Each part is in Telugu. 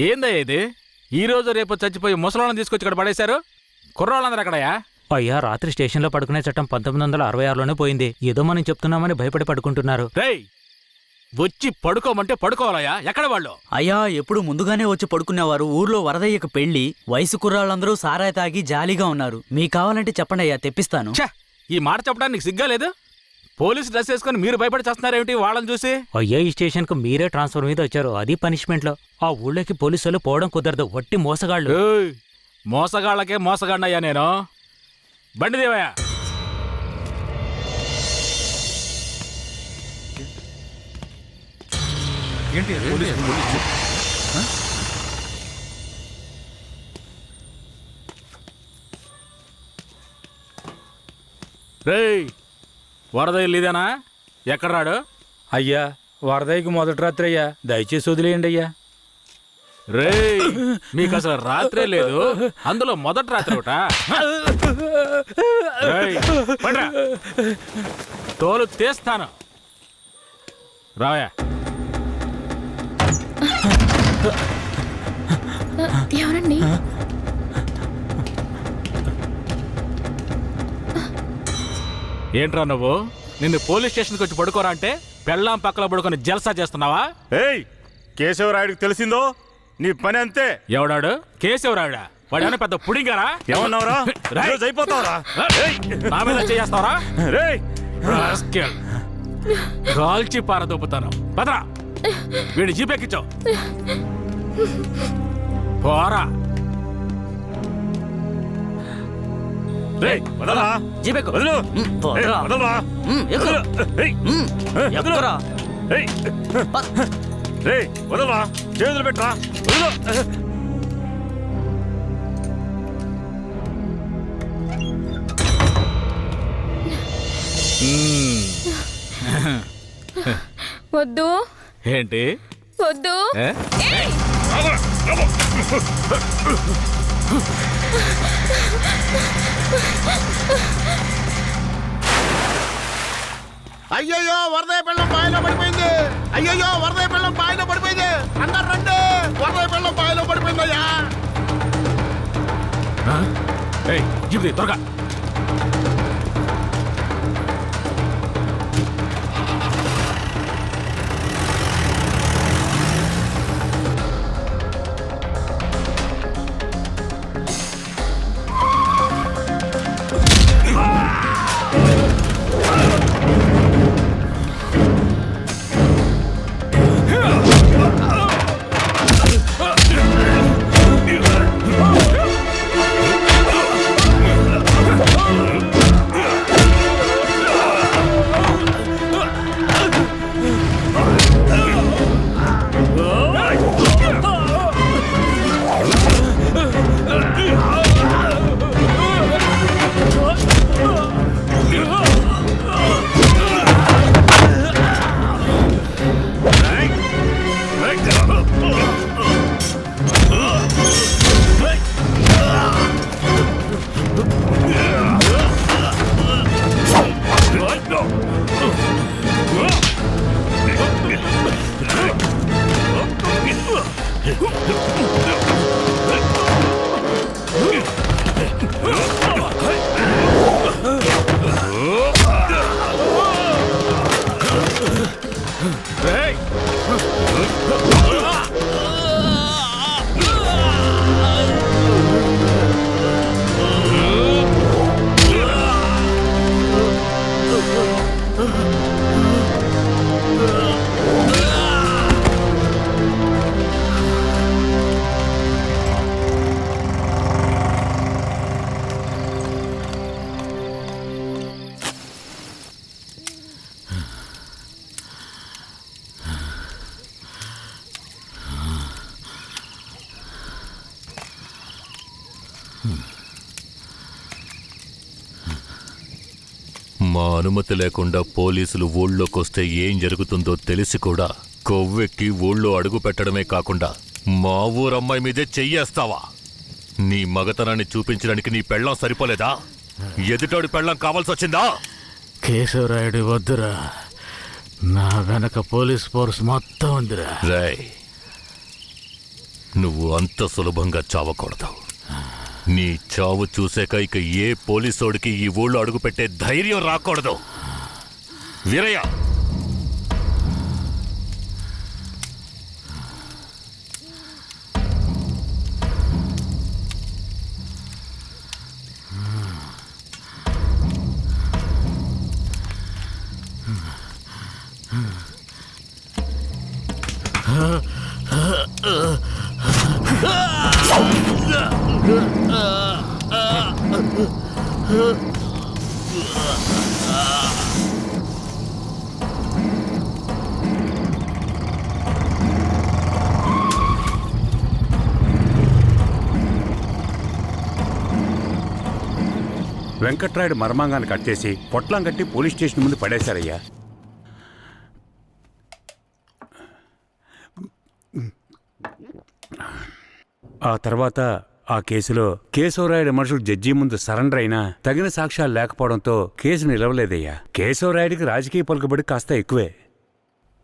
ఏందయ్యా ఇది? ఈ రోజు రేపు చచ్చిపోయి ముసలాళ్ళని తీసుకొచ్చి ఇక్కడ పడేశారు. కుర్రాళ్ళందరూ ఎక్కడయ్యా? అయ్యా, రాత్రి స్టేషన్లో పడుకునే చట్టం 1966లోనే పోయింది. ఏదో మనం చెప్తున్నామని భయపడి పడుకుంటున్నారు. రేయ్, వచ్చి పడుకోమంటే పడుకోవాలయ్యా. ఎక్కడ వాళ్ళు? అయ్యా, ఎప్పుడు ముందుగానే వచ్చి పడుకునేవారు. ఊర్లో వరదయ్యకు పెళ్లి, వయసు కుర్రాళ్ళందరూ సారాయి తాగి జాలీగా ఉన్నారు. మీకు కావాలంటే చెప్పండి అయ్యా, తెప్పిస్తాను. ఛ, ఈ మాట చెప్పడానికి సిగ్గా లేదు? పోలీసు డ్రెస్ వేసుకుని మీరు భయపడి చేస్తున్నారేమిటి వాళ్ళని చూసి? అయ్యా, ఈ స్టేషన్కు మీరే ట్రాన్స్ఫర్ మీద వచ్చారు, అది పనిష్మెంట్లో. ఆ ఊళ్ళోకి పోలీసులు పోవడం కుదరదు, వట్టి మోసగాళ్ళు. ఏయ్, మోసగాళ్ళకే మోసగాడినయ్యా నేను. బండి దేవయ్యా. రేయ్, వరద ఇల్లుదేనా? ఎక్కడ రాడు? అయ్యా, వరదయ్యకి మొదటి రాత్రి అయ్యా, దయచేసి వదిలేయండి అయ్యా. రేయ్, మీకు అసలు రాత్రే లేదు, అందులో మొదటి రాత్రి ఒకట. తోలు తీస్తాను, రావయా. ఎవరండి? ఏంట్రా నువ్వు? నిన్ను పోలీస్ స్టేషన్కి వచ్చి పడుకోరా అంటే పెళ్ళాం పక్కన పడుకొని జల్సా చేస్తున్నావా? ఏయ్, కేశవరాయుడికి తెలిసిందో నీ పని అంతే. ఎవడాడు? కేశవరాయుడా? వాడేమైనా పెద్ద పుడింగారా? ఏమన్నావురా? అయిపోతావురా? నా మీద చేస్తావరా? రేయ్, కాల్చి పారదొప్పుతాను. పదరా, వీడిని జీపెక్కించావు. పోరా. రేయ్, వదలరా. జీపెక్కు. వదలు. పోరా. వదలరా. ఎక్కు. ఏయ్, ఎక్కురా. ఏయ్, రేయ్, వదలరా. చేతులు పెట్టరా. వదలు. వద్దు. ఏంటి వద్దు. అయ్యయ్యో, వరదయ్య పెళ్ళం బాయిలో పడిపోయింది. అయ్యయ్యో, వరదయ్య పెళ్ళం బాయిలో పడిపోయింది. అందరు రండి, వరదయ్య పెళ్ళం బాయిలో పడిపోయిందయ్యా. జీపు త్వరగా. మా అనుమతి లేకుండా పోలీసులు ఊళ్ళోకొస్తే ఏం జరుగుతుందో తెలిసి కూడా కొవ్వెక్కి ఊళ్ళో అడుగు పెట్టడమే కాకుండా మా ఊరమ్మాయి మీదే చెయ్యేస్తావా? నీ మగతనాన్ని చూపించడానికి నీ పెళ్ళం సరిపోలేదా? ఎదుటోడి పెళ్ళం కావాల్సొచ్చిందా? కేశవరాయుడు వద్దురా, నా వెనక పోలీస్ ఫోర్స్ మొత్తం ఉందిరా. రాయ్, నువ్వు అంత సులభంగా చావకూడదు. నీ చావు చూసాక ఇక ఏ పోలీసోడికి ఈ ఊళ్ళో అడుగుపెట్టే ధైర్యం రాకూడదు. వీరయ్య, వెంకట్రాయుడు మర్మాంగాన్ని కట్టేసి పొట్లం కట్టి పోలీస్ స్టేషన్ ముందు పడేశారయ్యా. ఆ తర్వాత ఆ కేసులో కేశవరాయుడు మనుషులు జడ్జి ముందు సరెండర్ అయినా తగిన సాక్ష్యాలు లేకపోవడంతో కేసు నిలవలేదయ్యా. కేశవరాయుడికి రాజకీయ పలుకుబడి కాస్త ఎక్కువే.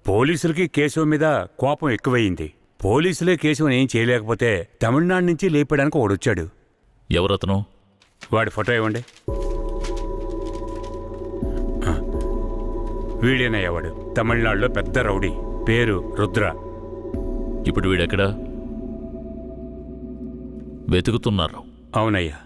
పోలీసులకి కేశవ మీద కోపం ఎక్కువయింది. పోలీసులే కేశవని ఏం చేయలేకపోతే తమిళనాడు నుంచి లేపడానికి ఒకడొచ్చాడు. ఎవరతను? వాడి ఫోటో ఇవ్వండి. వీడేనయ్యా వాడు. తమిళనాడులో పెద్ద రౌడీ, పేరు రుద్ర. ఇప్పుడు వీడెక్కడా? వెతుకుతున్నారు. అవునయ్యా.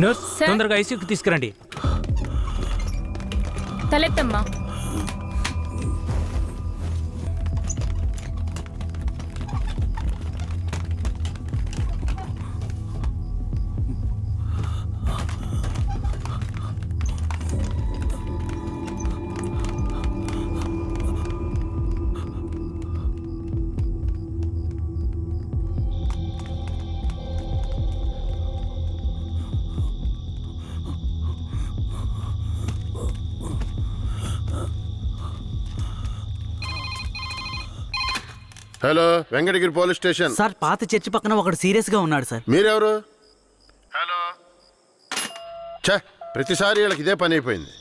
Nurse, sir? తొందరగా ఐసీయూకి తీసుకురండి. తలెత్తమ్మా. Hello, Venkatagiri police station. Sir, పాత చర్చి పక్కన ఒకడు సీరియస్ గా ఉన్నాడు సార్. మీరెవరు? హలో. ఛే, ప్రతిసారి వీళ్ళకి ఇదే పని అయిపోయింది.